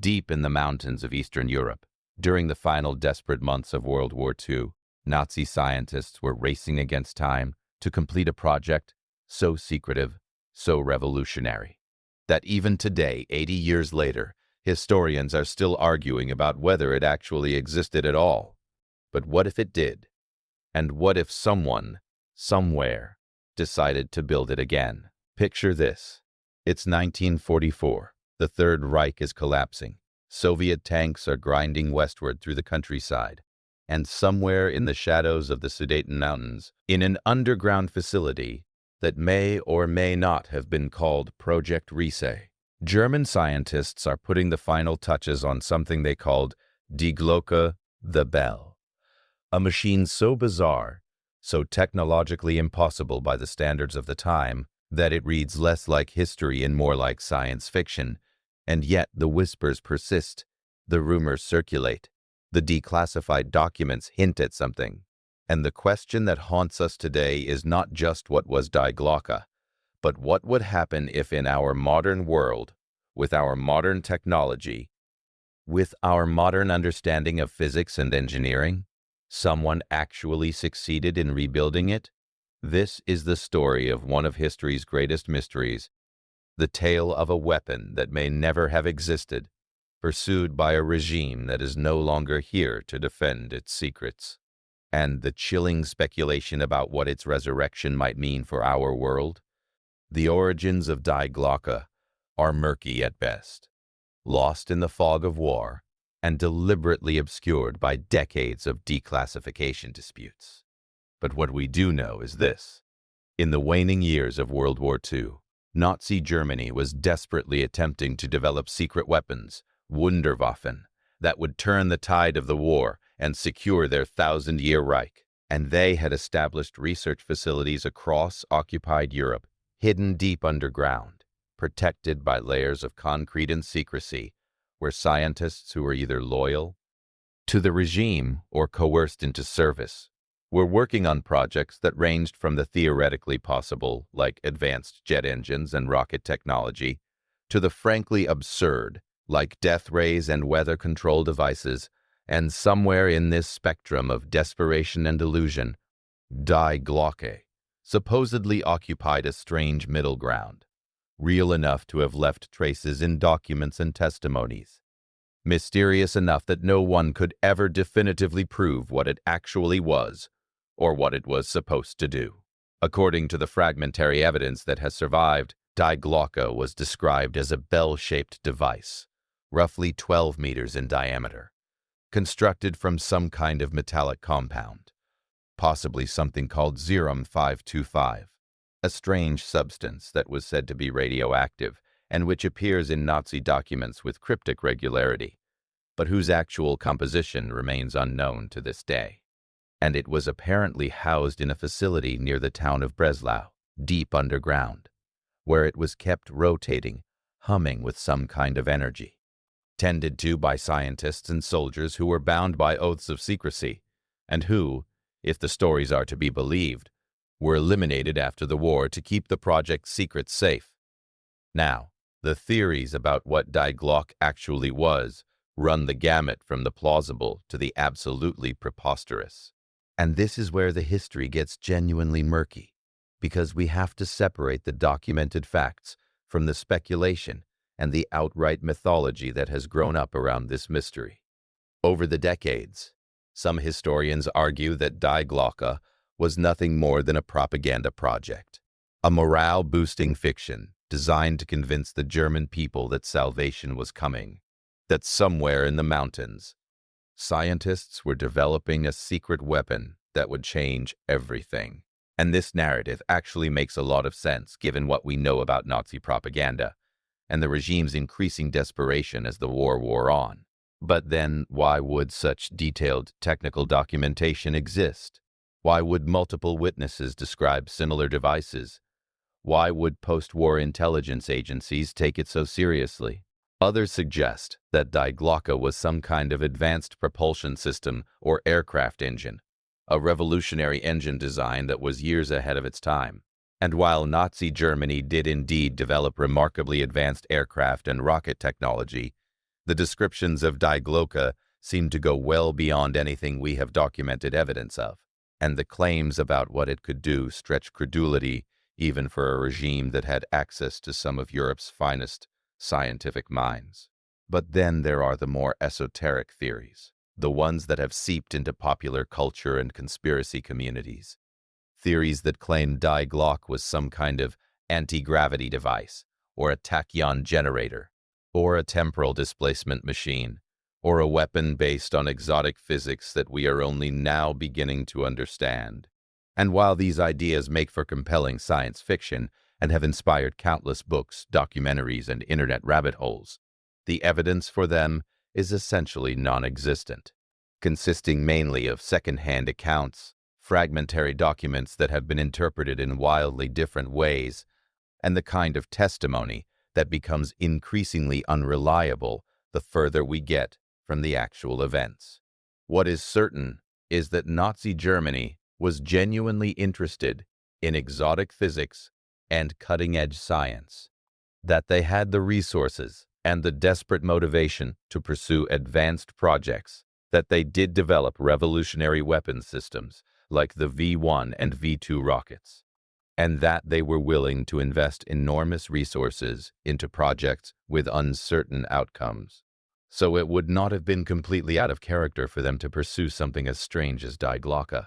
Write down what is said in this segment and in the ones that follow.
deep in the mountains of Eastern Europe. During the final desperate months of World War II, Nazi scientists were racing against time to complete a project so secretive, so revolutionary, that even today, 80 years later, historians are still arguing about whether it actually existed at all. But what if it did? And what if someone, somewhere, decided to build it again? Picture this. It's 1944. The Third Reich is collapsing. Soviet tanks are grinding westward through the countryside. And somewhere in the shadows of the Sudeten Mountains, in an underground facility that may or may not have been called Project WWII, German scientists are putting the final touches on something they called Die Glocke, the bell. A machine so bizarre, so technologically impossible by the standards of the time, that it reads less like history and more like science fiction. And yet the whispers persist, the rumors circulate, the declassified documents hint at something. And the question that haunts us today is not just what was Die Glocke, but what would happen if in our modern world, with our modern technology, with our modern understanding of physics and engineering, someone actually succeeded in rebuilding it? This is the story of one of history's greatest mysteries, the tale of a weapon that may never have existed, pursued by a regime that is no longer here to defend its secrets, and the chilling speculation about what its resurrection might mean for our world. The origins of Die Glocke are murky at best, lost in the fog of war, and deliberately obscured by decades of declassification disputes. But what we do know is this. In the waning years of World War II, Nazi Germany was desperately attempting to develop secret weapons, Wunderwaffen, that would turn the tide of the war and secure their 1,000-year Reich. And they had established research facilities across occupied Europe, hidden deep underground, protected by layers of concrete and secrecy, where scientists who were either loyal to the regime or coerced into service were working on projects that ranged from the theoretically possible, like advanced jet engines and rocket technology, to the frankly absurd, like death rays and weather control devices. And somewhere in this spectrum of desperation and illusion, Die Glocke supposedly occupied a strange middle ground, real enough to have left traces in documents and testimonies, mysterious enough that no one could ever definitively prove what it actually was or what it was supposed to do. According to the fragmentary evidence that has survived, Die Glocke was described as a bell-shaped device, roughly 12 meters in diameter, constructed from some kind of metallic compound, possibly something called Cerium-525, a strange substance that was said to be radioactive and which appears in Nazi documents with cryptic regularity, but whose actual composition remains unknown to this day. And it was apparently housed in a facility near the town of Breslau, deep underground, where it was kept rotating, humming with some kind of energy, tended to by scientists and soldiers who were bound by oaths of secrecy, and who, if the stories are to be believed, were eliminated after the war to keep the project's secrets safe. Now, the theories about what Die Glocke actually was run the gamut from the plausible to the absolutely preposterous. And this is where the history gets genuinely murky, because we have to separate the documented facts from the speculation and the outright mythology that has grown up around this mystery. Over the decades, some historians argue that Die Glocke was nothing more than a propaganda project, a morale-boosting fiction designed to convince the German people that salvation was coming, that somewhere in the mountains, scientists were developing a secret weapon that would change everything. And this narrative actually makes a lot of sense given what we know about Nazi propaganda and the regime's increasing desperation as the war wore on. But then, why would such detailed technical documentation exist? Why would multiple witnesses describe similar devices? Why would post-war intelligence agencies take it so seriously? Others suggest that Die Glocke was some kind of advanced propulsion system or aircraft engine, a revolutionary engine design that was years ahead of its time. And while Nazi Germany did indeed develop remarkably advanced aircraft and rocket technology, The descriptions of Die Glocke seem to go well beyond anything we have documented evidence of, and the claims about what it could do stretch credulity even for a regime that had access to some of Europe's finest scientific minds. But then there are the more esoteric theories, the ones that have seeped into popular culture and conspiracy communities. Theories that claim Die Glocke was some kind of anti-gravity device, or a tachyon generator, or a temporal displacement machine, or a weapon based on exotic physics that we are only now beginning to understand. And while these ideas make for compelling science fiction and have inspired countless books, documentaries, and internet rabbit holes, the evidence for them is essentially non-existent, consisting mainly of second-hand accounts, fragmentary documents that have been interpreted in wildly different ways, and the kind of testimony that becomes increasingly unreliable the further we get from the actual events. What is certain is that Nazi Germany was genuinely interested in exotic physics and cutting-edge science, that they had the resources and the desperate motivation to pursue advanced projects, that they did develop revolutionary weapons systems like the V-1 and V-2 rockets, and that they were willing to invest enormous resources into projects with uncertain outcomes. So it would not have been completely out of character for them to pursue something as strange as Die Glocke.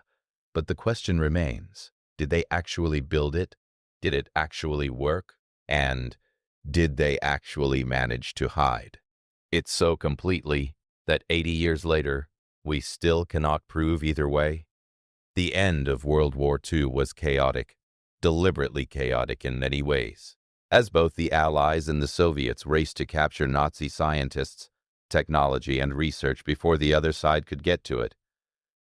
But the question remains, did they actually build it? Did it actually work? And did they actually manage to hide it so completely that 80 years later, we still cannot prove either way? The end of World War II was chaotic, deliberately chaotic in many ways, as both the Allies and the Soviets raced to capture Nazi scientists, technology, and research before the other side could get to it.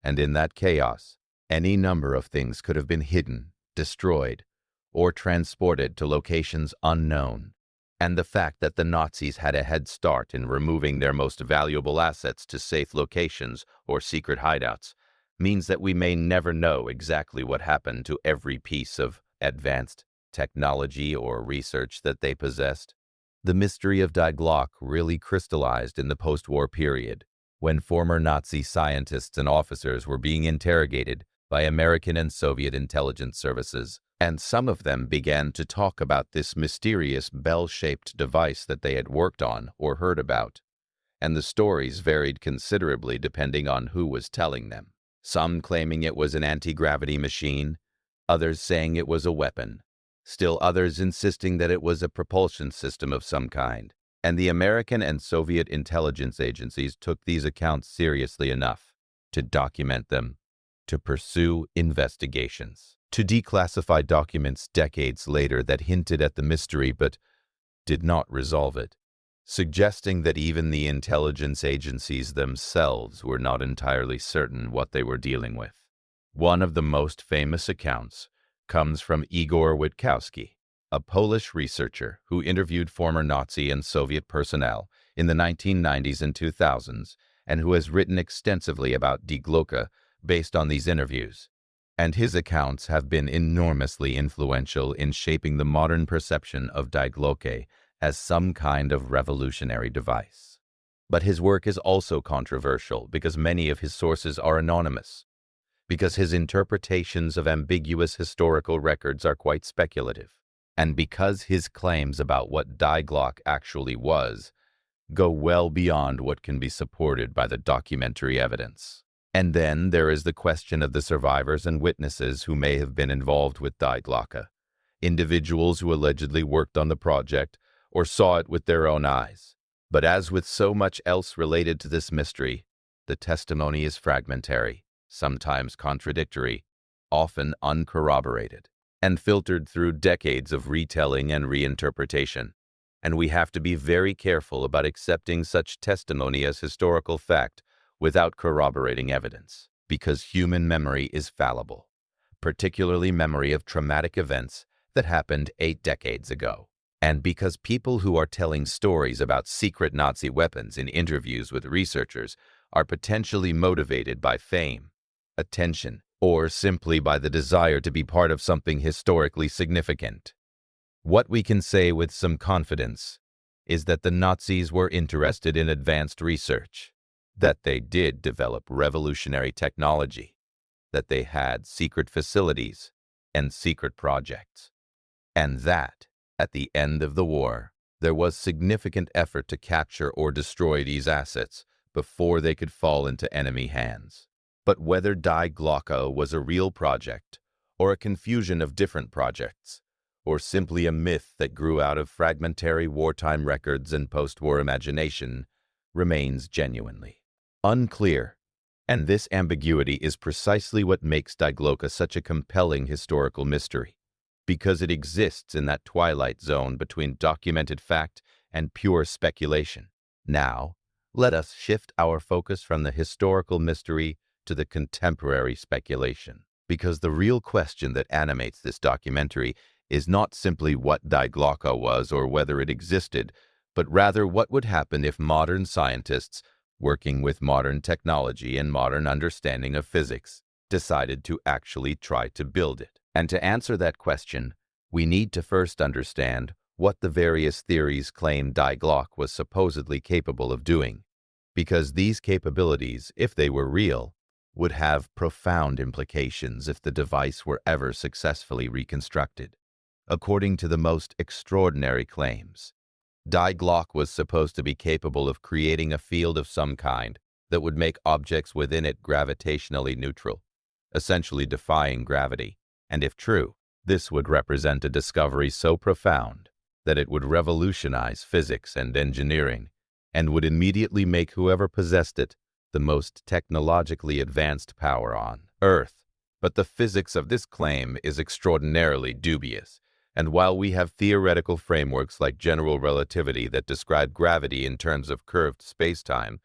And in that chaos, any number of things could have been hidden, destroyed, or transported to locations unknown. And the fact that the Nazis had a head start in removing their most valuable assets to safe locations or secret hideouts means that we may never know exactly what happened to every piece of advanced technology or research that they possessed. The mystery of Die Glocke really crystallized in the post-war period, when former Nazi scientists and officers were being interrogated by American and Soviet intelligence services, and some of them began to talk about this mysterious bell-shaped device that they had worked on or heard about, and the stories varied considerably depending on who was telling them. Some claiming it was an anti-gravity machine, others saying it was a weapon, still others insisting that it was a propulsion system of some kind. And the American and Soviet intelligence agencies took these accounts seriously enough to document them, to pursue investigations, to declassify documents decades later that hinted at the mystery but did not resolve it, suggesting that even the intelligence agencies themselves were not entirely certain what they were dealing with. One of the most famous accounts comes from Igor Witkowski, a Polish researcher who interviewed former Nazi and Soviet personnel in the 1990s and 2000s, and who has written extensively about Die Glocke based on these interviews. And his accounts have been enormously influential in shaping the modern perception of Die Glocke as some kind of revolutionary device. But his work is also controversial because many of his sources are anonymous, because his interpretations of ambiguous historical records are quite speculative, and because his claims about what Die Glocke actually was go well beyond what can be supported by the documentary evidence. And then there is the question of the survivors and witnesses who may have been involved with Die Glocke, individuals who allegedly worked on the project or saw it with their own eyes. But as with so much else related to this mystery, the testimony is fragmentary, sometimes contradictory, often uncorroborated, and filtered through decades of retelling and reinterpretation. And we have to be very careful about accepting such testimony as historical fact without corroborating evidence, because human memory is fallible, particularly memory of traumatic events that happened 8 decades ago. And because people who are telling stories about secret Nazi weapons in interviews with researchers are potentially motivated by fame, attention, or simply by the desire to be part of something historically significant. What we can say with some confidence is that the Nazis were interested in advanced research, that they did develop revolutionary technology, that they had secret facilities and secret projects, and that, at the end of the war, there was significant effort to capture or destroy these assets before they could fall into enemy hands. But whether Die Glocke was a real project, or a confusion of different projects, or simply a myth that grew out of fragmentary wartime records and post-war imagination, remains genuinely unclear. And this ambiguity is precisely what makes Die Glocke such a compelling historical mystery, because it exists in that twilight zone between documented fact and pure speculation. Now, let us shift our focus from the historical mystery to the contemporary speculation, because the real question that animates this documentary is not simply what Die Glocke was or whether it existed, but rather what would happen if modern scientists, working with modern technology and modern understanding of physics, decided to actually try to build it. And to answer that question, we need to first understand what the various theories claim Die Glocke was supposedly capable of doing, because these capabilities, if they were real, would have profound implications if the device were ever successfully reconstructed. According to the most extraordinary claims, Die Glocke was supposed to be capable of creating a field of some kind that would make objects within it gravitationally neutral, essentially defying gravity. And if true, this would represent a discovery so profound that it would revolutionize physics and engineering, and would immediately make whoever possessed it the most technologically advanced power on Earth. But the physics of this claim is extraordinarily dubious, and while we have theoretical frameworks like general relativity that describe gravity in terms of curved spacetime,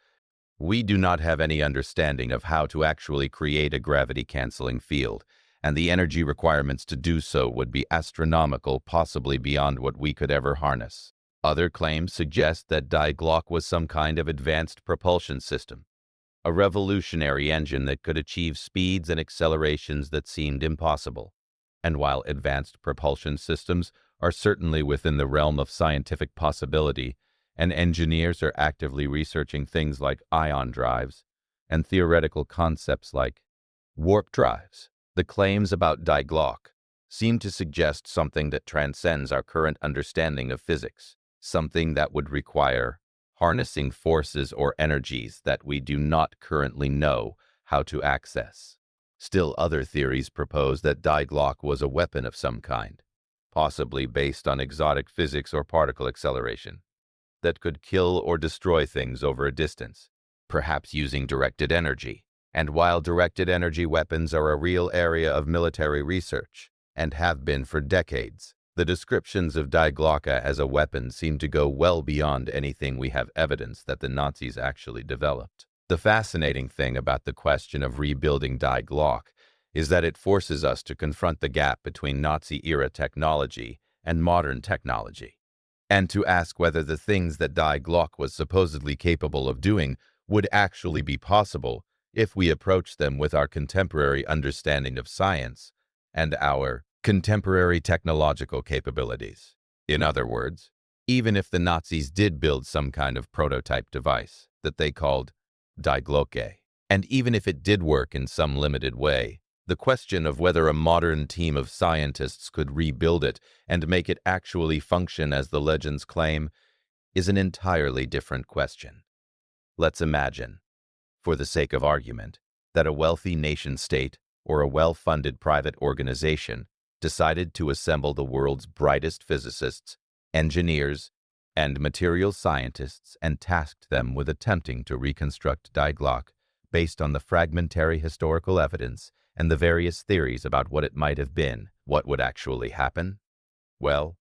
we do not have any understanding of how to actually create a gravity-canceling field, and the energy requirements to do so would be astronomical, possibly beyond what we could ever harness. Other claims suggest that Die Glocke was some kind of advanced propulsion system, a revolutionary engine that could achieve speeds and accelerations that seemed impossible. And while advanced propulsion systems are certainly within the realm of scientific possibility, and engineers are actively researching things like ion drives and theoretical concepts like warp drives, the claims about Die Glocke seem to suggest something that transcends our current understanding of physics, something that would require harnessing forces or energies that we do not currently know how to access. Still, other theories propose that Die Glocke was a weapon of some kind, possibly based on exotic physics or particle acceleration, that could kill or destroy things over a distance, perhaps using directed energy. And while directed energy weapons are a real area of military research, and have been for decades, the descriptions of Die Glocke as a weapon seem to go well beyond anything we have evidence that the Nazis actually developed. The fascinating thing about the question of rebuilding Die Glocke is that it forces us to confront the gap between Nazi-era technology and modern technology, and to ask whether the things that Die Glocke was supposedly capable of doing would actually be possible if we approach them with our contemporary understanding of science and our contemporary technological capabilities. In other words, even if the Nazis did build some kind of prototype device that they called Die Glocke, and even if it did work in some limited way, the question of whether a modern team of scientists could rebuild it and make it actually function as the legends claim is an entirely different question. Let's imagine, for the sake of argument, that a wealthy nation-state or a well-funded private organization decided to assemble the world's brightest physicists, engineers, and materials scientists and tasked them with attempting to reconstruct Die Glocke based on the fragmentary historical evidence and the various theories about what it might have been. What would actually happen? Well,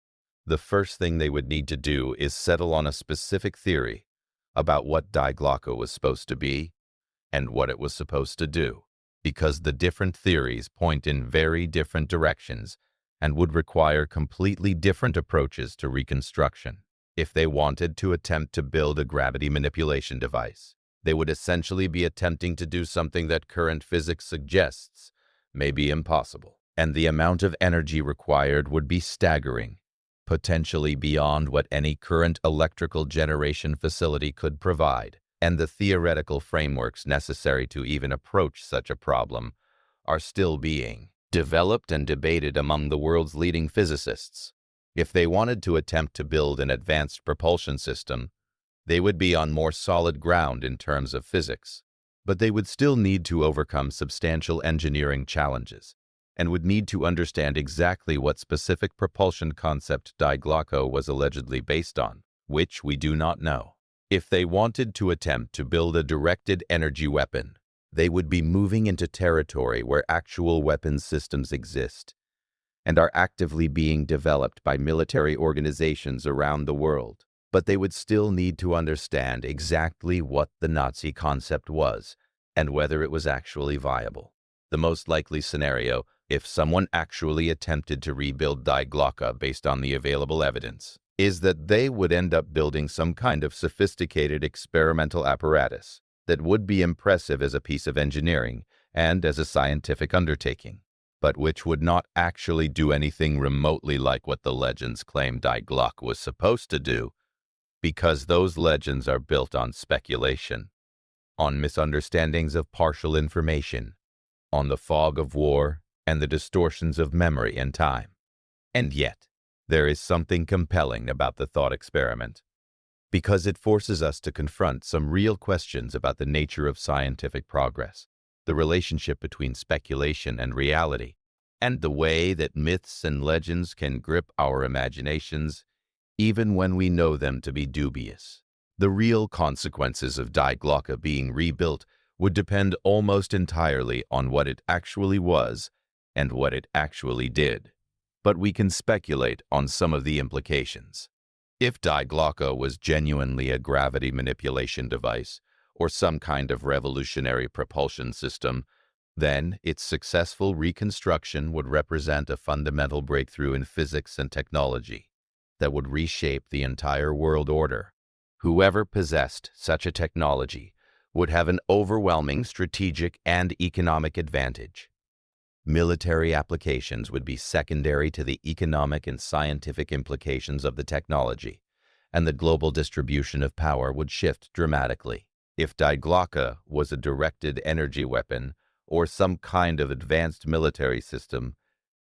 the first thing they would need to do is settle on a specific theory about what Die Glocke was supposed to be and what it was supposed to do, because the different theories point in very different directions and would require completely different approaches to reconstruction. If they wanted to attempt to build a gravity manipulation device, they would essentially be attempting to do something that current physics suggests may be impossible, and the amount of energy required would be staggering, potentially beyond what any current electrical generation facility could provide, and the theoretical frameworks necessary to even approach such a problem are still being developed and debated among the world's leading physicists. If they wanted to attempt to build an advanced propulsion system, they would be on more solid ground in terms of physics, but they would still need to overcome substantial engineering challenges and would need to understand exactly what specific propulsion concept Die Glocke was allegedly based on, which we do not know. If they wanted to attempt to build a directed energy weapon, they would be moving into territory where actual weapons systems exist and are actively being developed by military organizations around the world. But they would still need to understand exactly what the Nazi concept was and whether it was actually viable. The most likely scenario, if someone actually attempted to rebuild Die Glocke based on the available evidence, is that they would end up building some kind of sophisticated experimental apparatus that would be impressive as a piece of engineering and as a scientific undertaking, but which would not actually do anything remotely like what the legends claim Die Glocke was supposed to do, because those legends are built on speculation, on misunderstandings of partial information, on the fog of war and the distortions of memory and time. And yet, there is something compelling about the thought experiment, because it forces us to confront some real questions about the nature of scientific progress, the relationship between speculation and reality, and the way that myths and legends can grip our imaginations even when we know them to be dubious. The real consequences of Die Glocke being rebuilt would depend almost entirely on what it actually was and what it actually did. But we can speculate on some of the implications. If Die Glocke was genuinely a gravity manipulation device or some kind of revolutionary propulsion system, then its successful reconstruction would represent a fundamental breakthrough in physics and technology that would reshape the entire world order. Whoever possessed such a technology would have an overwhelming strategic and economic advantage. Military applications would be secondary to the economic and scientific implications of the technology, and the global distribution of power would shift dramatically. If Die Glocke was a directed energy weapon or some kind of advanced military system,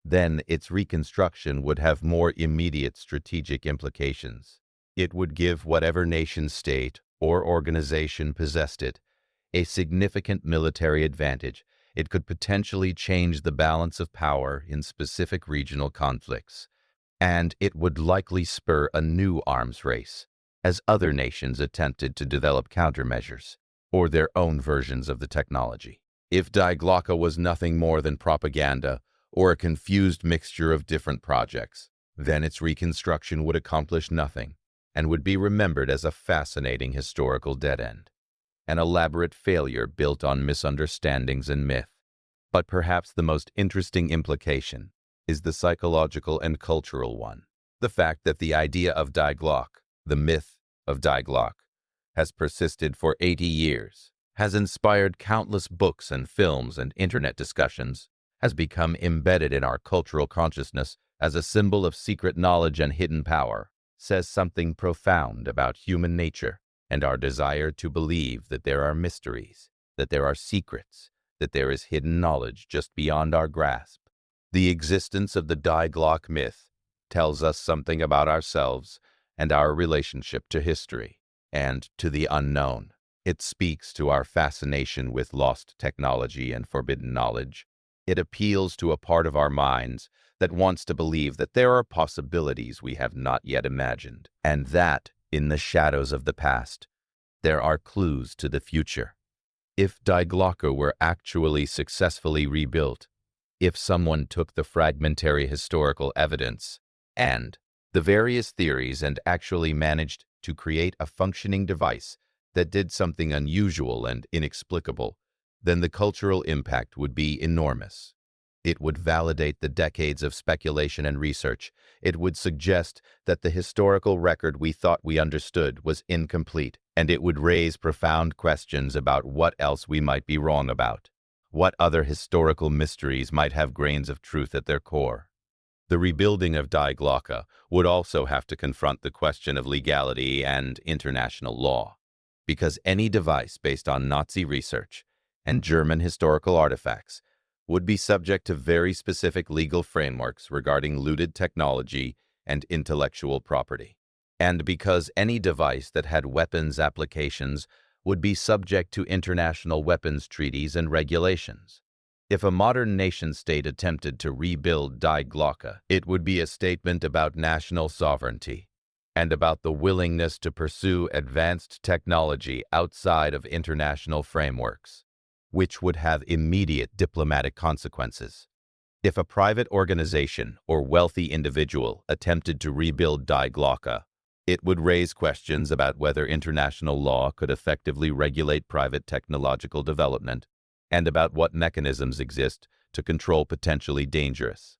then its reconstruction would have more immediate strategic implications. It would give whatever nation-state or organization possessed it a significant military advantage. It could potentially change the balance of power in specific regional conflicts, and it would likely spur a new arms race as other nations attempted to develop countermeasures or their own versions of the technology. If Die Glocke was nothing more than propaganda or a confused mixture of different projects, then its reconstruction would accomplish nothing and would be remembered as a fascinating historical dead end, an elaborate failure built on misunderstandings and myth. But perhaps the most interesting implication is the psychological and cultural one. The fact that the idea of Die Glocke, the myth of Die Glocke, has persisted for 80 years, has inspired countless books and films and internet discussions, has become embedded in our cultural consciousness as a symbol of secret knowledge and hidden power, says something profound about human nature and our desire to believe that there are mysteries, that there are secrets, that there is hidden knowledge just beyond our grasp. The existence of the Die Glocke myth tells us something about ourselves and our relationship to history and to the unknown. It speaks to our fascination with lost technology and forbidden knowledge. It appeals to a part of our minds that wants to believe that there are possibilities we have not yet imagined, and that, in the shadows of the past, there are clues to the future. If Die Glocke were actually successfully rebuilt, if someone took the fragmentary historical evidence and the various theories and actually managed to create a functioning device that did something unusual and inexplicable, then the cultural impact would be enormous. It would validate the decades of speculation and research. It would suggest that the historical record we thought we understood was incomplete, and it would raise profound questions about what else we might be wrong about. What other historical mysteries might have grains of truth at their core? The rebuilding of Die Glocke would also have to confront the question of legality and international law, because any device based on Nazi research and German historical artifacts would be subject to very specific legal frameworks regarding looted technology and intellectual property, and because any device that had weapons applications would be subject to international weapons treaties and regulations. If a modern nation-state attempted to rebuild Die Glocke, it would be a statement about national sovereignty and about the willingness to pursue advanced technology outside of international frameworks, which would have immediate diplomatic consequences. If a private organization or wealthy individual attempted to rebuild Die Glocke, it would raise questions about whether international law could effectively regulate private technological development and about what mechanisms exist to control potentially dangerous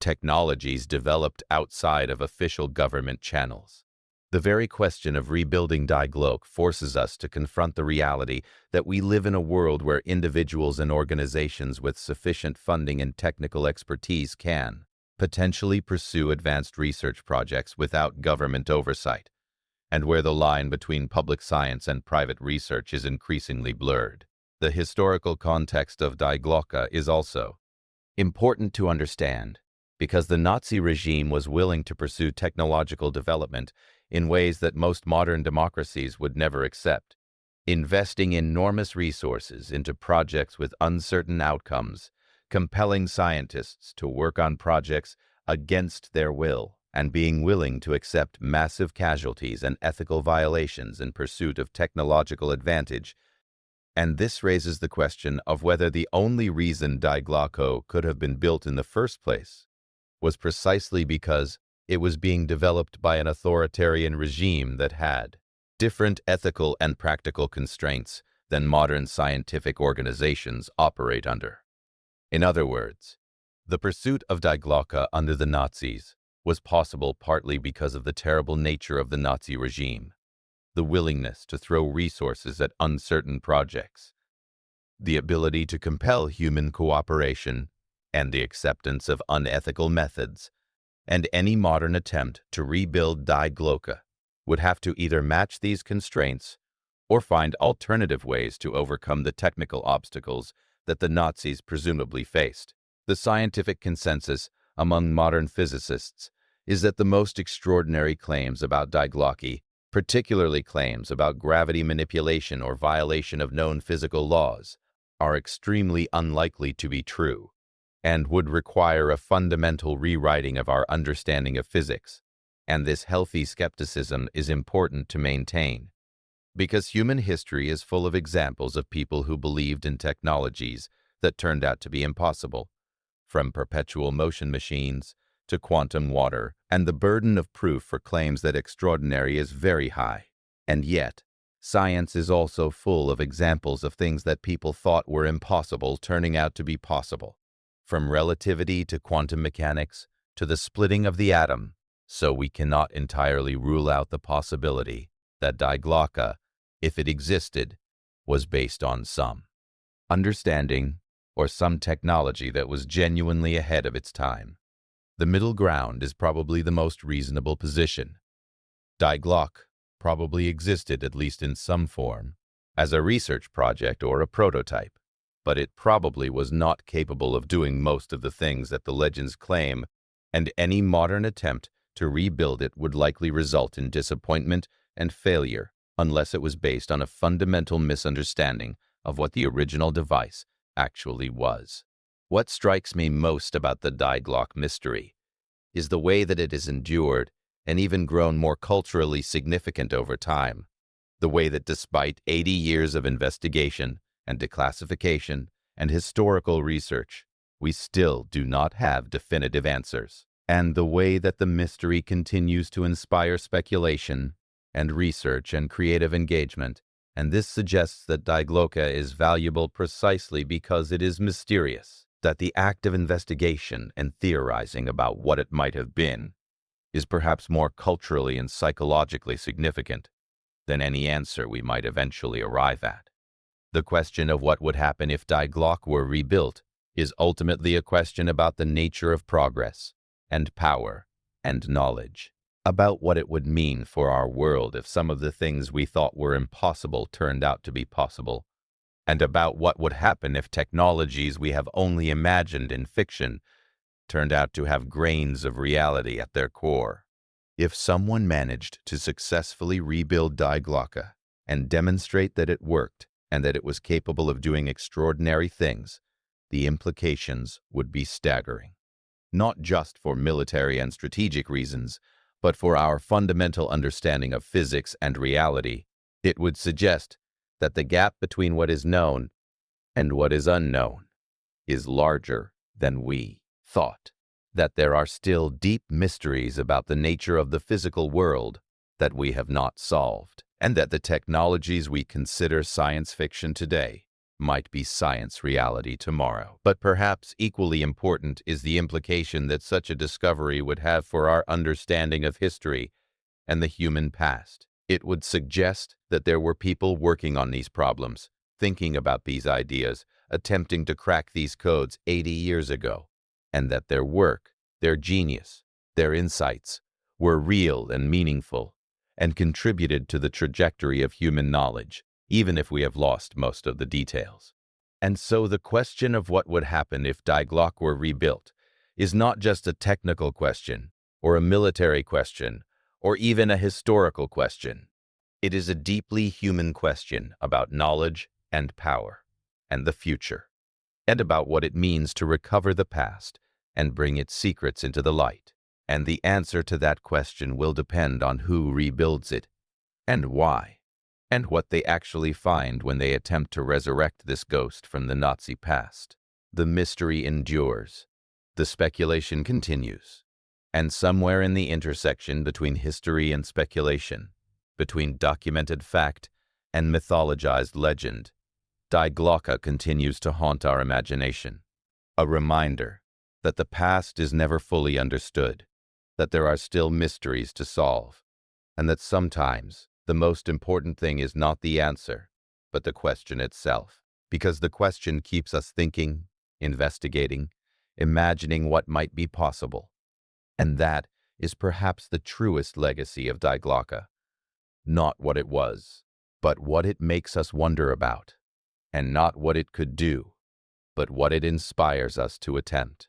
technologies developed outside of official government channels. The very question of rebuilding Die Glocke forces us to confront the reality that we live in a world where individuals and organizations with sufficient funding and technical expertise can potentially pursue advanced research projects without government oversight, and where the line between public science and private research is increasingly blurred. The historical context of Die Glocke is also important to understand, because the Nazi regime was willing to pursue technological development in ways that most modern democracies would never accept, investing enormous resources into projects with uncertain outcomes, compelling scientists to work on projects against their will, and being willing to accept massive casualties and ethical violations in pursuit of technological advantage. And this raises the question of whether the only reason Die Glocke could have been built in the first place was precisely because it was being developed by an authoritarian regime that had different ethical and practical constraints than modern scientific organizations operate under. In other words, the pursuit of Die Glocke under the Nazis was possible partly because of the terrible nature of the Nazi regime, the willingness to throw resources at uncertain projects, the ability to compel human cooperation, and the acceptance of unethical methods, and any modern attempt to rebuild Die Glocke would have to either match these constraints or find alternative ways to overcome the technical obstacles that the Nazis presumably faced. The scientific consensus among modern physicists is that the most extraordinary claims about Die Glocke, particularly claims about gravity manipulation or violation of known physical laws, are extremely unlikely to be true, and would require a fundamental rewriting of our understanding of physics. And this healthy skepticism is important to maintain, because human history is full of examples of people who believed in technologies that turned out to be impossible, from perpetual motion machines to quantum water, and the burden of proof for claims that extraordinary is very high. And yet, science is also full of examples of things that people thought were impossible turning out to be possible, from relativity to quantum mechanics to the splitting of the atom. So we cannot entirely rule out the possibility that Die Glocke, if it existed, was based on some understanding or some technology that was genuinely ahead of its time. The middle ground is probably the most reasonable position. Die Glocke probably existed, at least in some form, as a research project or a prototype, but it probably was not capable of doing most of the things that the legends claim, and any modern attempt to rebuild it would likely result in disappointment and failure unless it was based on a fundamental misunderstanding of what the original device actually was. What strikes me most about the Die Glocke mystery is the way that it has endured and even grown more culturally significant over time, the way that despite 80 years of investigation and declassification and historical research, we still do not have definitive answers, and the way that the mystery continues to inspire speculation and research and creative engagement, and this suggests that Die Glocke is valuable precisely because it is mysterious, that the act of investigation and theorizing about what it might have been is perhaps more culturally and psychologically significant than any answer we might eventually arrive at. The question of what would happen if Die Glocke were rebuilt is ultimately a question about the nature of progress and power and knowledge, about what it would mean for our world if some of the things we thought were impossible turned out to be possible, and about what would happen if technologies we have only imagined in fiction turned out to have grains of reality at their core. If someone managed to successfully rebuild Die Glocke and demonstrate that it worked and that it was capable of doing extraordinary things, the implications would be staggering. Not just for military and strategic reasons, but for our fundamental understanding of physics and reality. It would suggest that the gap between what is known and what is unknown is larger than we thought, that there are still deep mysteries about the nature of the physical world that we have not solved, and that the technologies we consider science fiction today might be science reality tomorrow. But perhaps equally important is the implication that such a discovery would have for our understanding of history and the human past. It would suggest that there were people working on these problems, thinking about these ideas, attempting to crack these codes 80 years ago, and that their work, their genius, their insights were real and meaningful, and contributed to the trajectory of human knowledge, even if we have lost most of the details. And so the question of what would happen if Die Glocke were rebuilt is not just a technical question, or a military question, or even a historical question. It is a deeply human question about knowledge and power, and the future, and about what it means to recover the past and bring its secrets into the light. And the answer to that question will depend on who rebuilds it, and why, and what they actually find when they attempt to resurrect this ghost from the Nazi past. The mystery endures. The speculation continues. And somewhere in the intersection between history and speculation, between documented fact and mythologized legend, Die Glocke continues to haunt our imagination. A reminder that the past is never fully understood, that there are still mysteries to solve, and that sometimes the most important thing is not the answer, but the question itself, because the question keeps us thinking, investigating, imagining what might be possible. And that is perhaps the truest legacy of Die Glocke. Not what it was, but what it makes us wonder about, and not what it could do, but what it inspires us to attempt.